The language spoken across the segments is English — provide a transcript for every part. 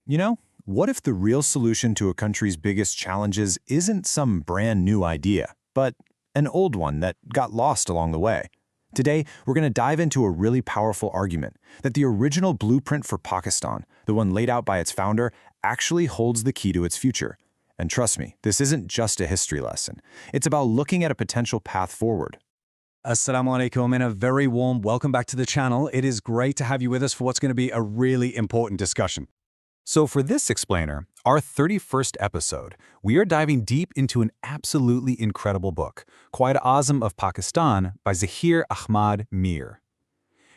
You know, what if the real solution to a country's biggest challenges isn't some brand new idea, but an old one that got lost along the way? Today, we're going to dive into a really powerful argument that the original blueprint for Pakistan, the one laid out by its founder, actually holds the key to its future. And trust me, this isn't just a history lesson. It's about looking at a potential path forward. Assalamu alaikum and a very warm welcome back to the channel. It is great to have you with us for what's going to be a really important discussion. So for this explainer, our 31st episode, we are diving deep into an absolutely incredible book, Quaid-e-Azam of Pakistan by Zaheer Ahmad Meer.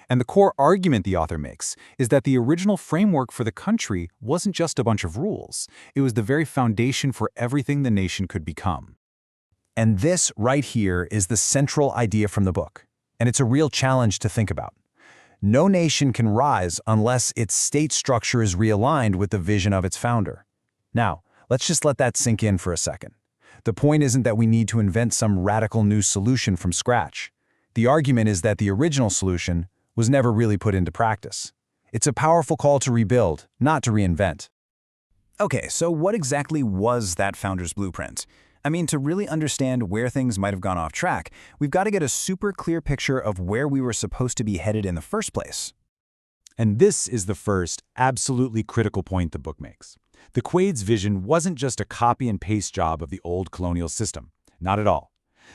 And the core argument the author makes is that the original framework for the country wasn't just a bunch of rules. It was the very foundation for everything the nation could become. And this right here is the central idea from the book. And it's a real challenge to think about. No nation can rise unless its state structure is realigned with the vision of its founder. Now, let's just let that sink in for a second. The point isn't that we need to invent some radical new solution from scratch. The argument is that the original solution was never really put into practice. It's a powerful call to rebuild, not to reinvent. Okay, so what exactly was that founder's blueprint? I mean, to really understand where things might have gone off track, we've got to get a super clear picture of where we were supposed to be headed in the first place. And this is the first, absolutely critical point the book makes. The Quaid's vision wasn't just a copy and paste job of the old colonial system. Not at all.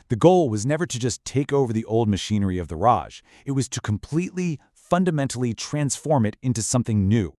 The goal was never to just take over the old machinery of the Raj. It was to completely, fundamentally transform it into something new.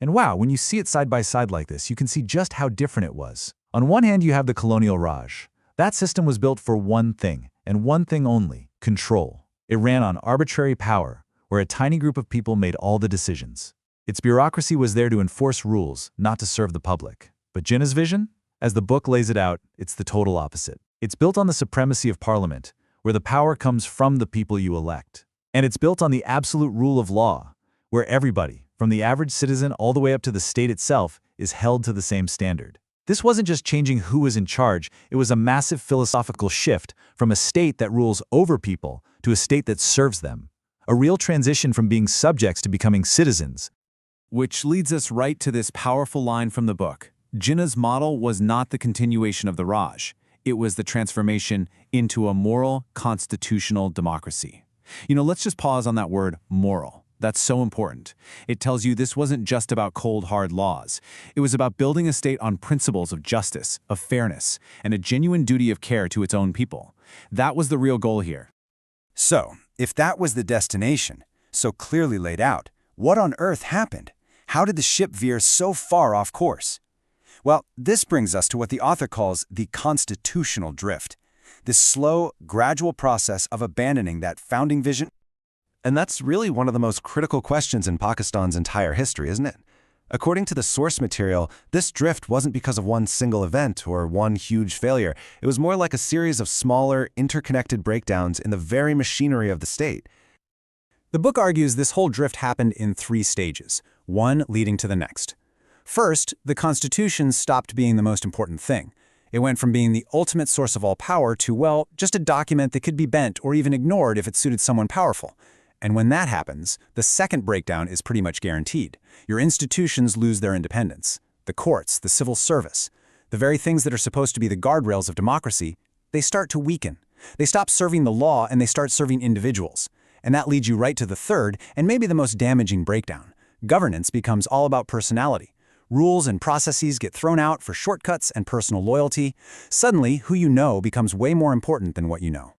And wow, when you see it side by side like this, you can see just how different it was. On one hand, you have the colonial Raj. That system was built for one thing, and one thing only: control. It ran on arbitrary power, where a tiny group of people made all the decisions. Its bureaucracy was there to enforce rules, not to serve the public. But Jinnah's vision? As the book lays it out, it's the total opposite. It's built on the supremacy of parliament, where the power comes from the people you elect. And it's built on the absolute rule of law, where everybody, from the average citizen all the way up to the state itself, is held to the same standard. This wasn't just changing who was in charge, it was a massive philosophical shift from a state that rules over people to a state that serves them. A real transition from being subjects to becoming citizens. Which leads us right to this powerful line from the book. Jinnah's model was not the continuation of the Raj. It was the transformation into a moral, constitutional democracy. Let's just pause on that word, moral. That's so important. It tells you this wasn't just about cold, hard laws. It was about building a state on principles of justice, of fairness, and a genuine duty of care to its own people. That was the real goal here. So, if that was the destination, so clearly laid out, what on earth happened? How did the ship veer so far off course? Well, this brings us to what the author calls the constitutional drift. This slow, gradual process of abandoning that founding vision. And that's really one of the most critical questions in Pakistan's entire history, isn't it? According to the source material, this drift wasn't because of one single event or one huge failure. It was more like a series of smaller, interconnected breakdowns in the very machinery of the state. The book argues this whole drift happened in 3 stages, one leading to the next. First, the Constitution stopped being the most important thing. It went from being the ultimate source of all power to, well, just a document that could be bent or even ignored if it suited someone powerful. And when that happens, the second breakdown is pretty much guaranteed. Your institutions lose their independence. The courts, the civil service, the very things that are supposed to be the guardrails of democracy, they start to weaken. They stop serving the law and they start serving individuals. And that leads you right to the third and maybe the most damaging breakdown. Governance becomes all about personality. Rules and processes get thrown out for shortcuts and personal loyalty. Suddenly, who you know becomes way more important than what you know.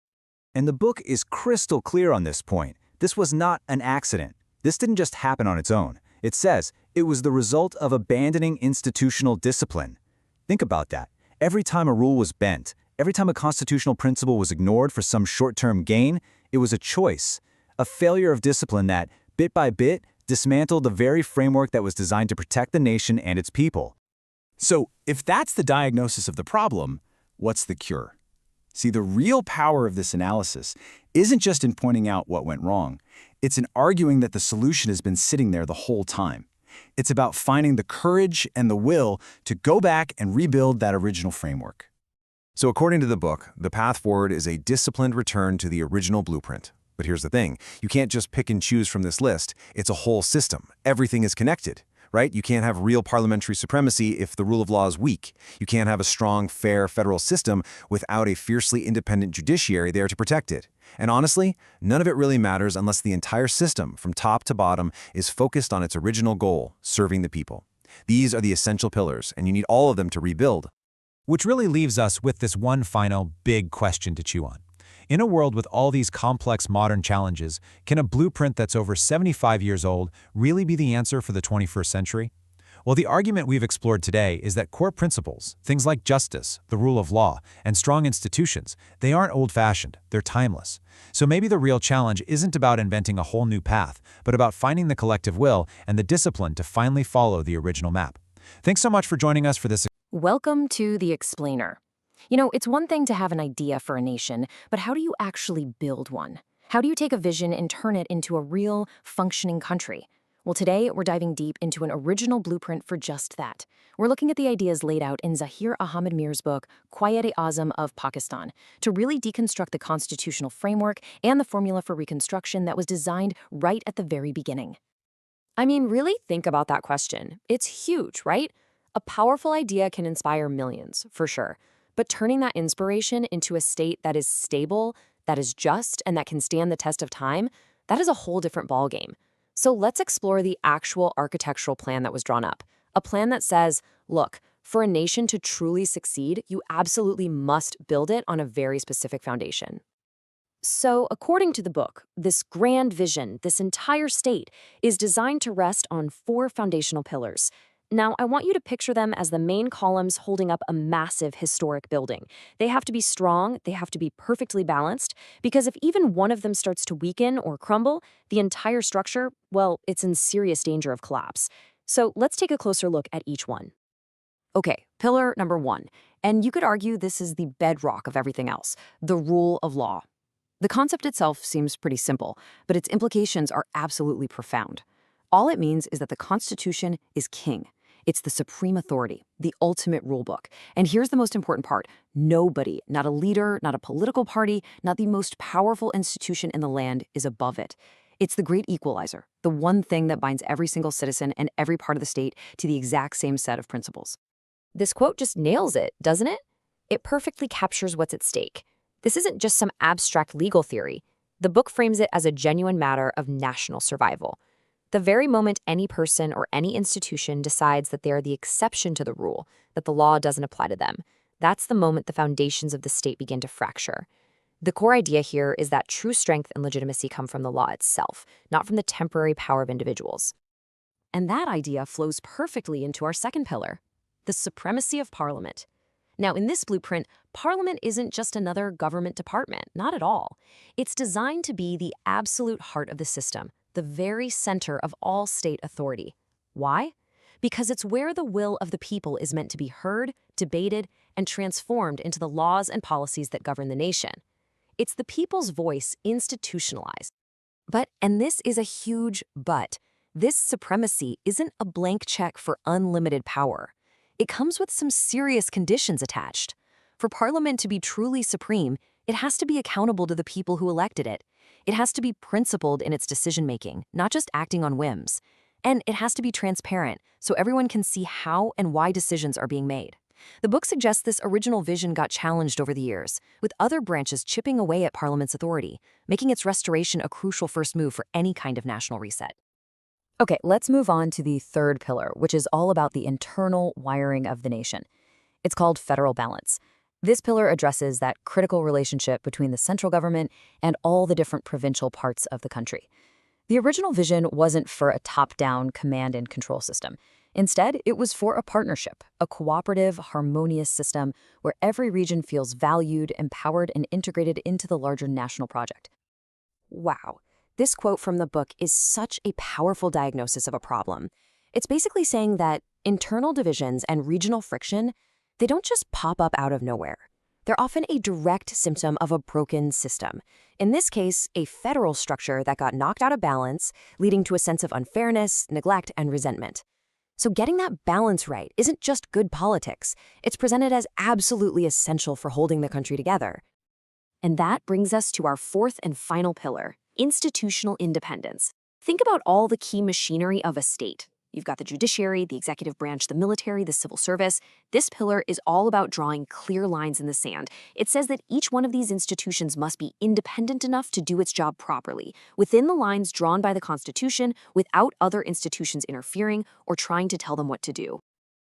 And the book is crystal clear on this point. This was not an accident. This didn't just happen on its own. It says it was the result of abandoning institutional discipline. Think about that. Every time a rule was bent, every time a constitutional principle was ignored for some short-term gain, it was a choice, a failure of discipline that, bit by bit, dismantled the very framework that was designed to protect the nation and its people. So, if that's the diagnosis of the problem, what's the cure? See, the real power of this analysis isn't just in pointing out what went wrong. It's in arguing that the solution has been sitting there the whole time. It's about finding the courage and the will to go back and rebuild that original framework. So according to the book, the path forward is a disciplined return to the original blueprint. But here's the thing, you can't just pick and choose from this list. It's a whole system. Everything is connected. right? You can't have real parliamentary supremacy if the rule of law is weak. You can't have a strong, fair federal system without a fiercely independent judiciary there to protect it. And honestly, none of it really matters unless the entire system, from top to bottom, is focused on its original goal, serving the people. These are the essential pillars, and you need all of them to rebuild. Which really leaves us with this one final big question to chew on. In a world with all these complex modern challenges, can a blueprint that's over 75 years old really be the answer for the 21st century? Well, the argument we've explored today is that core principles, things like justice, the rule of law, and strong institutions, they aren't old-fashioned, they're timeless. So maybe the real challenge isn't about inventing a whole new path, but about finding the collective will and the discipline to finally follow the original map. Thanks so much for joining us for this. Welcome to The Explainer. You know, it's one thing to have an idea for a nation, but how do you actually build one? How do you take a vision and turn it into a real, functioning country? Well, today we're diving deep into an original blueprint for just that. We're looking at the ideas laid out in Zaheer Ahmad Meer's book, Quaid-e-Azam of Pakistan, to really deconstruct the constitutional framework and the formula for Reconstruction that was designed right at the very beginning. I mean, really think about that question. It's huge, right? A powerful idea can inspire millions, for sure. But turning that inspiration into a state that is stable, that is just, and that can stand the test of time, that is a whole different ballgame. So let's explore the actual architectural plan that was drawn up. A plan that says, look, for a nation to truly succeed, you absolutely must build it on a very specific foundation. So, according to the book, this grand vision, this entire state, is designed to rest on 4 foundational pillars. Now, I want you to picture them as the main columns holding up a massive historic building. They have to be strong, they have to be perfectly balanced, because if even one of them starts to weaken or crumble, the entire structure, well, it's in serious danger of collapse. So let's take a closer look at each one. Okay, pillar number 1, and you could argue this is the bedrock of everything else, the rule of law. The concept itself seems pretty simple, but its implications are absolutely profound. All it means is that the Constitution is king. It's the supreme authority, the ultimate rulebook. And here's the most important part. Nobody, not a leader, not a political party, not the most powerful institution in the land is above it. It's the great equalizer, the one thing that binds every single citizen and every part of the state to the exact same set of principles. This quote just nails it, doesn't it? It perfectly captures what's at stake. This isn't just some abstract legal theory. The book frames it as a genuine matter of national survival. The very moment any person or any institution decides that they are the exception to the rule, that the law doesn't apply to them, that's the moment the foundations of the state begin to fracture. The core idea here is that true strength and legitimacy come from the law itself, not from the temporary power of individuals. And that idea flows perfectly into our second pillar, the supremacy of Parliament. Now, in this blueprint, Parliament isn't just another government department, not at all. It's designed to be the absolute heart of the system, the very center of all state authority. Why? Because it's where the will of the people is meant to be heard, debated, and transformed into the laws and policies that govern the nation. It's the people's voice institutionalized. But, and this is a huge but, this supremacy isn't a blank check for unlimited power. It comes with some serious conditions attached. For Parliament to be truly supreme, it has to be accountable to the people who elected it. It has to be principled in its decision-making, not just acting on whims. And it has to be transparent, so everyone can see how and why decisions are being made. The book suggests this original vision got challenged over the years, with other branches chipping away at Parliament's authority, making its restoration a crucial first move for any kind of national reset. Okay, let's move on to the third pillar, which is all about the internal wiring of the nation. It's called federal balance. This pillar addresses that critical relationship between the central government and all the different provincial parts of the country. The original vision wasn't for a top-down command and control system. Instead, it was for a partnership, a cooperative, harmonious system where every region feels valued, empowered, and integrated into the larger national project. Wow. This quote from the book is such a powerful diagnosis of a problem. It's basically saying that internal divisions and regional friction, they don't just pop up out of nowhere. They're often a direct symptom of a broken system. In this case, a federal structure that got knocked out of balance, leading to a sense of unfairness, neglect, and resentment. So getting that balance right isn't just good politics. It's presented as absolutely essential for holding the country together. And that brings us to our fourth and final pillar, institutional independence. Think about all the key machinery of a state. You've got the judiciary, the executive branch, the military, the civil service. This pillar is all about drawing clear lines in the sand. It says that each one of these institutions must be independent enough to do its job properly, within the lines drawn by the Constitution, without other institutions interfering or trying to tell them what to do.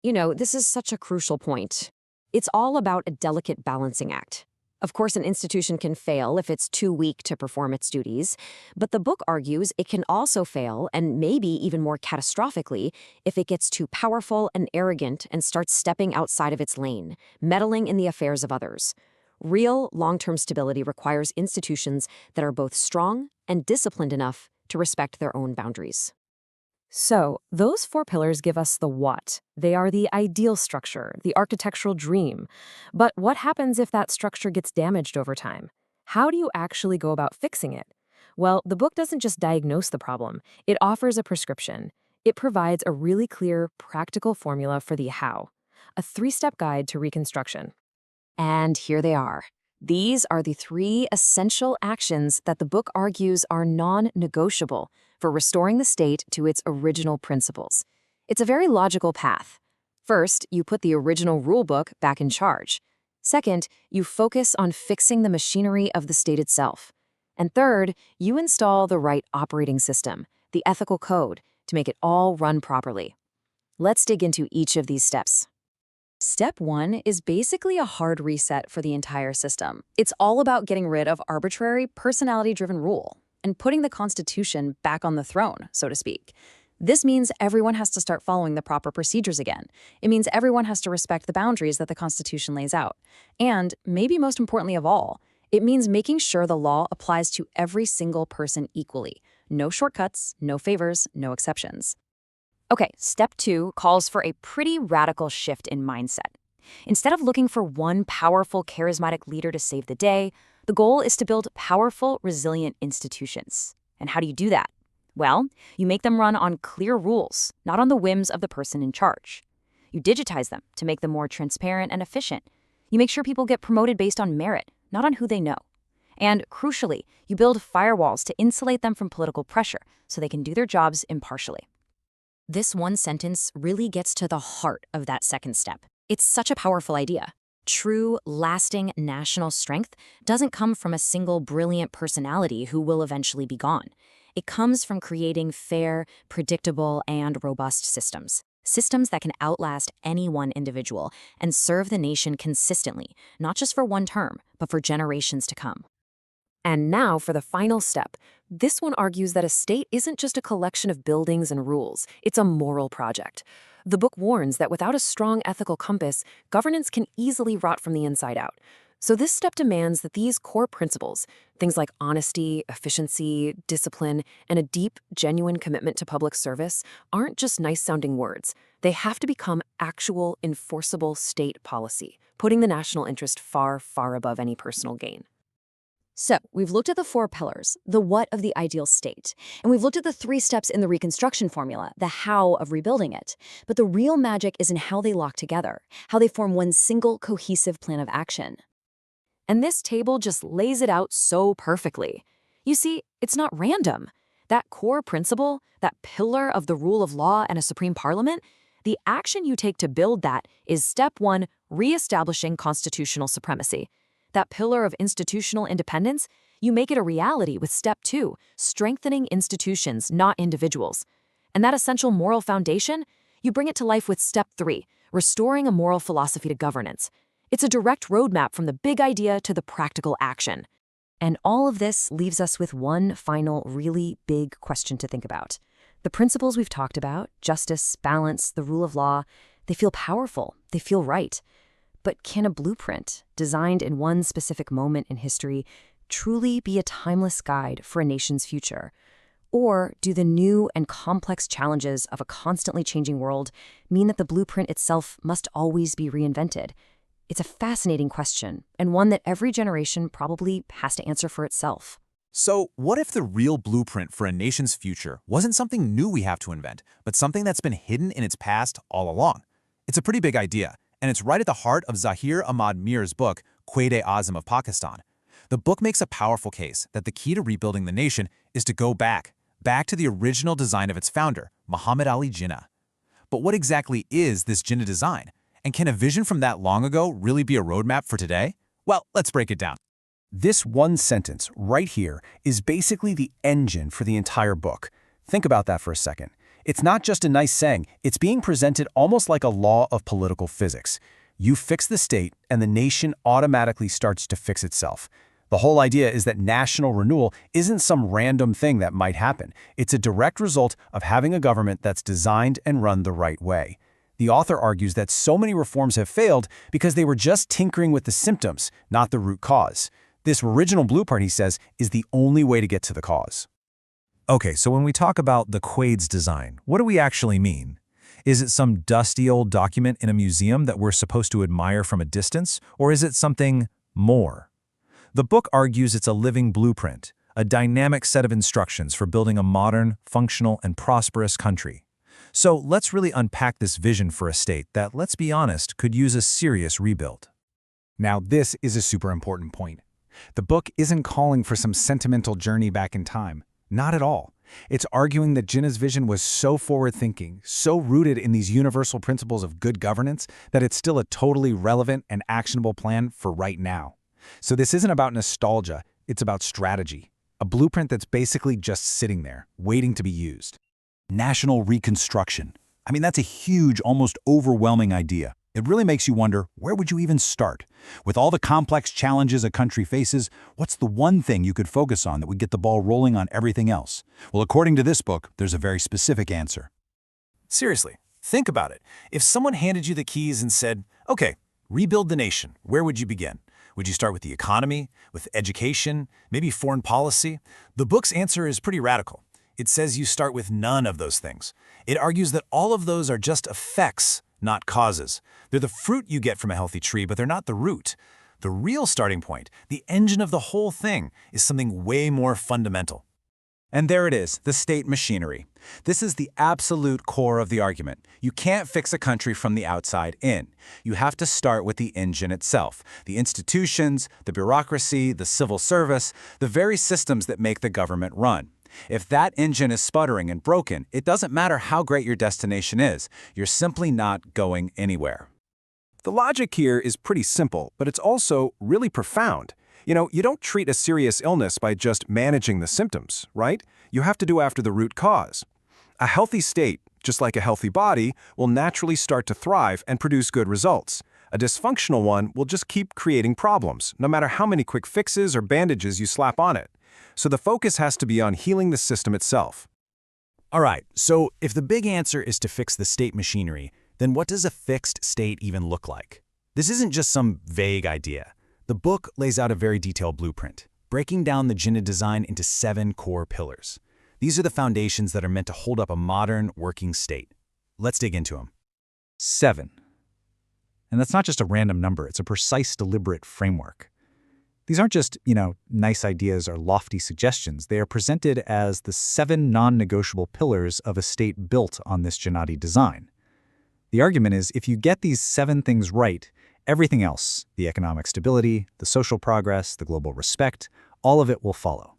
You know, this is such a crucial point. It's all about a delicate balancing act. Of course, an institution can fail if it's too weak to perform its duties, but the book argues it can also fail, and maybe even more catastrophically, if it gets too powerful and arrogant and starts stepping outside of its lane, meddling in the affairs of others. Real, long-term stability requires institutions that are both strong and disciplined enough to respect their own boundaries. So, those 4 pillars give us the what. They are the ideal structure, the architectural dream. But what happens if that structure gets damaged over time? How do you actually go about fixing it? Well, the book doesn't just diagnose the problem, it offers a prescription. It provides a really clear, practical formula for the how, a 3-step guide to reconstruction. And here they are. These are the 3 essential actions that the book argues are non-negotiable for restoring the state to its original principles. It's a very logical path. First, you put the original rulebook back in charge. Second, you focus on fixing the machinery of the state itself. And third, you install the right operating system, the ethical code, to make it all run properly. Let's dig into each of these steps. Step 1 is basically a hard reset for the entire system. It's all about getting rid of arbitrary, personality-driven rule and putting the Constitution back on the throne, so to speak. This means everyone has to start following the proper procedures again. It means everyone has to respect the boundaries that the Constitution lays out. And, maybe most importantly of all, it means making sure the law applies to every single person equally. No shortcuts, no favors, no exceptions. Okay, step 2 calls for a pretty radical shift in mindset. Instead of looking for one powerful, charismatic leader to save the day, the goal is to build powerful, resilient institutions. And how do you do that? Well, you make them run on clear rules, not on the whims of the person in charge. You digitize them to make them more transparent and efficient. You make sure people get promoted based on merit, not on who they know. And crucially, you build firewalls to insulate them from political pressure so they can do their jobs impartially. This one sentence really gets to the heart of that second step. It's such a powerful idea. True, lasting national strength doesn't come from a single brilliant personality who will eventually be gone. It comes from creating fair, predictable, and robust systems. Systems that can outlast any one individual and serve the nation consistently, not just for one term, but for generations to come. And now for the final step. This one argues that a state isn't just a collection of buildings and rules, it's a moral project. The book warns that without a strong ethical compass, governance can easily rot from the inside out. So this step demands that these core principles, things like honesty, efficiency, discipline, and a deep, genuine commitment to public service, aren't just nice-sounding words. They have to become actual, enforceable state policy, putting the national interest far, far above any personal gain. So, we've looked at the 4 pillars, the what of the ideal state, and we've looked at the 3 steps in the reconstruction formula, the how of rebuilding it. But the real magic is in how they lock together, how they form one single cohesive plan of action. And this table just lays it out so perfectly. You see, it's not random. That core principle, that pillar of the rule of law and a supreme parliament, the action you take to build that is step 1, reestablishing constitutional supremacy. That pillar of institutional independence, you make it a reality with step 2, strengthening institutions, not individuals. And that essential moral foundation, you bring it to life with step 3, restoring a moral philosophy to governance. It's a direct roadmap from the big idea to the practical action. And all of this leaves us with one final, really big question to think about. The principles we've talked about, justice, balance, the rule of law, they feel powerful, they feel right. But can a blueprint, designed in one specific moment in history, truly be a timeless guide for a nation's future? Or do the new and complex challenges of a constantly changing world mean that the blueprint itself must always be reinvented? It's a fascinating question, and one that every generation probably has to answer for itself. So, what if the real blueprint for a nation's future wasn't something new we have to invent, but something that's been hidden in its past all along? It's a pretty big idea, and it's right at the heart of Zaheer Ahmad Meer's book, Quaid-e-Azam of Pakistan. The book makes a powerful case that the key to rebuilding the nation is to go back back to the original design of its founder, Muhammad Ali Jinnah. But what exactly is this Jinnah design? And can a vision from that long ago really be a roadmap for today? Well, let's break it down. This one sentence right here is basically the engine for the entire book. Think about that for a second. It's not just a nice saying, it's being presented almost like a law of political physics. You fix the state, and the nation automatically starts to fix itself. The whole idea is that national renewal isn't some random thing that might happen. It's a direct result of having a government that's designed and run the right way. The author argues that so many reforms have failed because they were just tinkering with the symptoms, not the root cause. This original blueprint, he says, is the only way to get to the cause. Okay, so when we talk about the Quaid's design, what do we actually mean? Is it some dusty old document in a museum that we're supposed to admire from a distance, or is it something more? The book argues it's a living blueprint, a dynamic set of instructions for building a modern, functional, and prosperous country. So let's really unpack this vision for a state that, let's be honest, could use a serious rebuild. Now, this is a super important point. The book isn't calling for some sentimental journey back in time. Not at all. It's arguing that Jinnah's vision was so forward-thinking, so rooted in these universal principles of good governance, that it's still a totally relevant and actionable plan for right now. So this isn't about nostalgia, it's about strategy. A blueprint that's basically just sitting there, waiting to be used. National Reconstruction. I mean, that's a huge, almost overwhelming idea. It really makes you wonder, where would you even start? With all the complex challenges a country faces, what's the one thing you could focus on that would get the ball rolling on everything else? Well, according to this book, there's a very specific answer. Seriously, think about it. If someone handed you the keys and said, okay, rebuild the nation, where would you begin? Would you start with the economy, with education, maybe foreign policy? The book's answer is pretty radical. It says you start with none of those things. It argues that all of those are just effects, not causes. They're the fruit you get from a healthy tree, but they're not the root. The real starting point, the engine of the whole thing, is something way more fundamental. And there it is, the state machinery. This is the absolute core of the argument. You can't fix a country from the outside in. You have to start with the engine itself, the institutions, the bureaucracy, the civil service, the very systems that make the government run. If that engine is sputtering and broken, it doesn't matter how great your destination is. You're simply not going anywhere. The logic here is pretty simple, but it's also really profound. You don't treat a serious illness by just managing the symptoms, right? You have to go after the root cause. A healthy state, just like a healthy body, will naturally start to thrive and produce good results. A dysfunctional one will just keep creating problems, no matter how many quick fixes or bandages you slap on it. So the focus has to be on healing the system itself. All right, so if the big answer is to fix the state machinery, then what does a fixed state even look like? This isn't just some vague idea. The book lays out a very detailed blueprint, breaking down the Jinnah design into 7 core pillars. These are the foundations that are meant to hold up a modern, working state. Let's dig into them. 7. And that's not just a random number, it's a precise, deliberate framework. These aren't just, nice ideas or lofty suggestions. They are presented as the 7 non-negotiable pillars of a state built on this Jinnah design. The argument is, if you get these 7 things right, everything else, the economic stability, the social progress, the global respect, all of it will follow.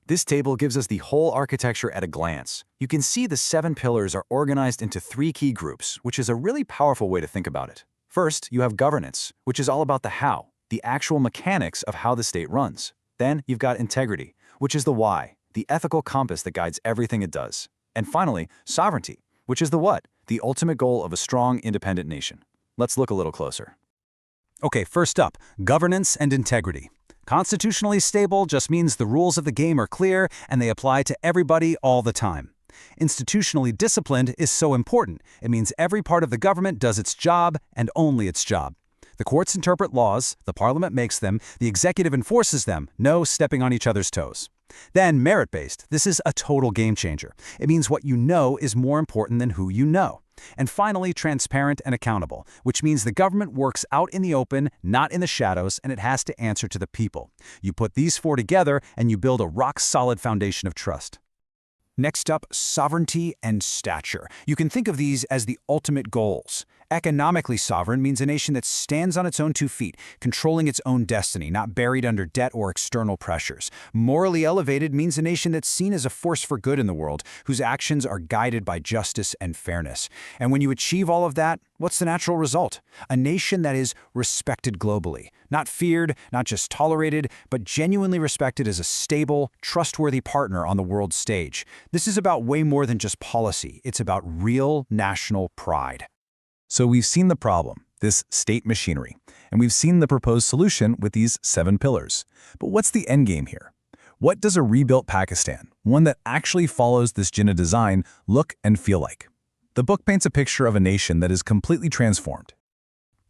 This table gives us the whole architecture at a glance. You can see the 7 pillars are organized into 3 key groups, which is a really powerful way to think about it. First, you have governance, which is all about the how, the actual mechanics of how the state runs. Then you've got integrity, which is the why, the ethical compass that guides everything it does. And finally, sovereignty, which is the what, the ultimate goal of a strong, independent nation. Let's look a little closer. Okay, first up, governance and integrity. Constitutionally stable just means the rules of the game are clear and they apply to everybody all the time. Institutionally disciplined is so important. It means every part of the government does its job and only its job. The courts interpret laws, the parliament makes them, the executive enforces them, no stepping on each other's toes. Then merit-based, this is a total game changer. It means what you know is more important than who you know. And finally, transparent and accountable, which means the government works out in the open, not in the shadows, and it has to answer to the people. You put these 4 together and you build a rock-solid foundation of trust. Next up, sovereignty and stature. You can think of these as the ultimate goals. Economically sovereign means a nation that stands on its own 2 feet, controlling its own destiny, not buried under debt or external pressures. Morally elevated means a nation that's seen as a force for good in the world, whose actions are guided by justice and fairness. And when you achieve all of that, what's the natural result? A nation that is respected globally. Not feared, not just tolerated, but genuinely respected as a stable, trustworthy partner on the world stage. This is about way more than just policy. It's about real national pride. So we've seen the problem, this state machinery, and we've seen the proposed solution with these 7 pillars. But what's the endgame here? What does a rebuilt Pakistan, one that actually follows this Jinnah design, look and feel like? The book paints a picture of a nation that is completely transformed.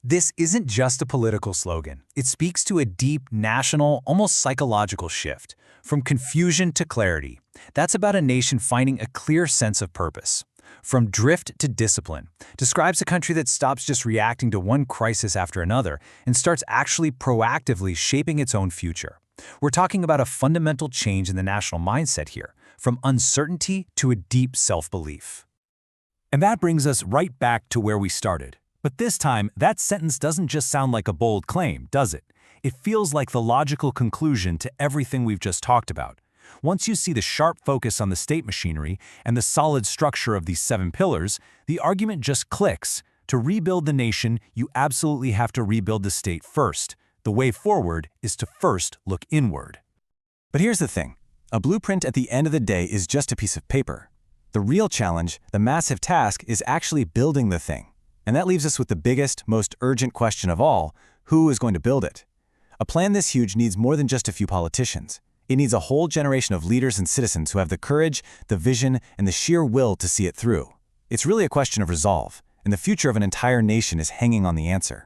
This isn't just a political slogan. It speaks to a deep, national, almost psychological shift. From confusion to clarity. That's about a nation finding a clear sense of purpose. From drift to discipline, describes a country that stops just reacting to one crisis after another and starts actually proactively shaping its own future. We're talking about a fundamental change in the national mindset here, from uncertainty to a deep self-belief. And that brings us right back to where we started. But this time, that sentence doesn't just sound like a bold claim, does it? It feels like the logical conclusion to everything we've just talked about. Once you see the sharp focus on the state machinery and the solid structure of these 7 pillars, the argument just clicks. To rebuild the nation, you absolutely have to rebuild the state first. The way forward is to first look inward. But here's the thing. A blueprint at the end of the day is just a piece of paper. The real challenge, the massive task, is actually building the thing. And that leaves us with the biggest, most urgent question of all: who is going to build it? A plan this huge needs more than just a few politicians. It needs a whole generation of leaders and citizens who have the courage, the vision, and the sheer will to see it through. It's really a question of resolve, and the future of an entire nation is hanging on the answer.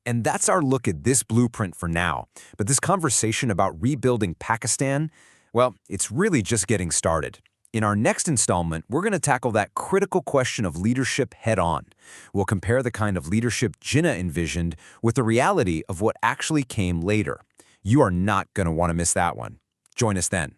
And that's our look at this blueprint for now. But this conversation about rebuilding Pakistan, well, it's really just getting started. In our next installment, we're going to tackle that critical question of leadership head-on. We'll compare the kind of leadership Jinnah envisioned with the reality of what actually came later. You are not going to want to miss that one. Join us then.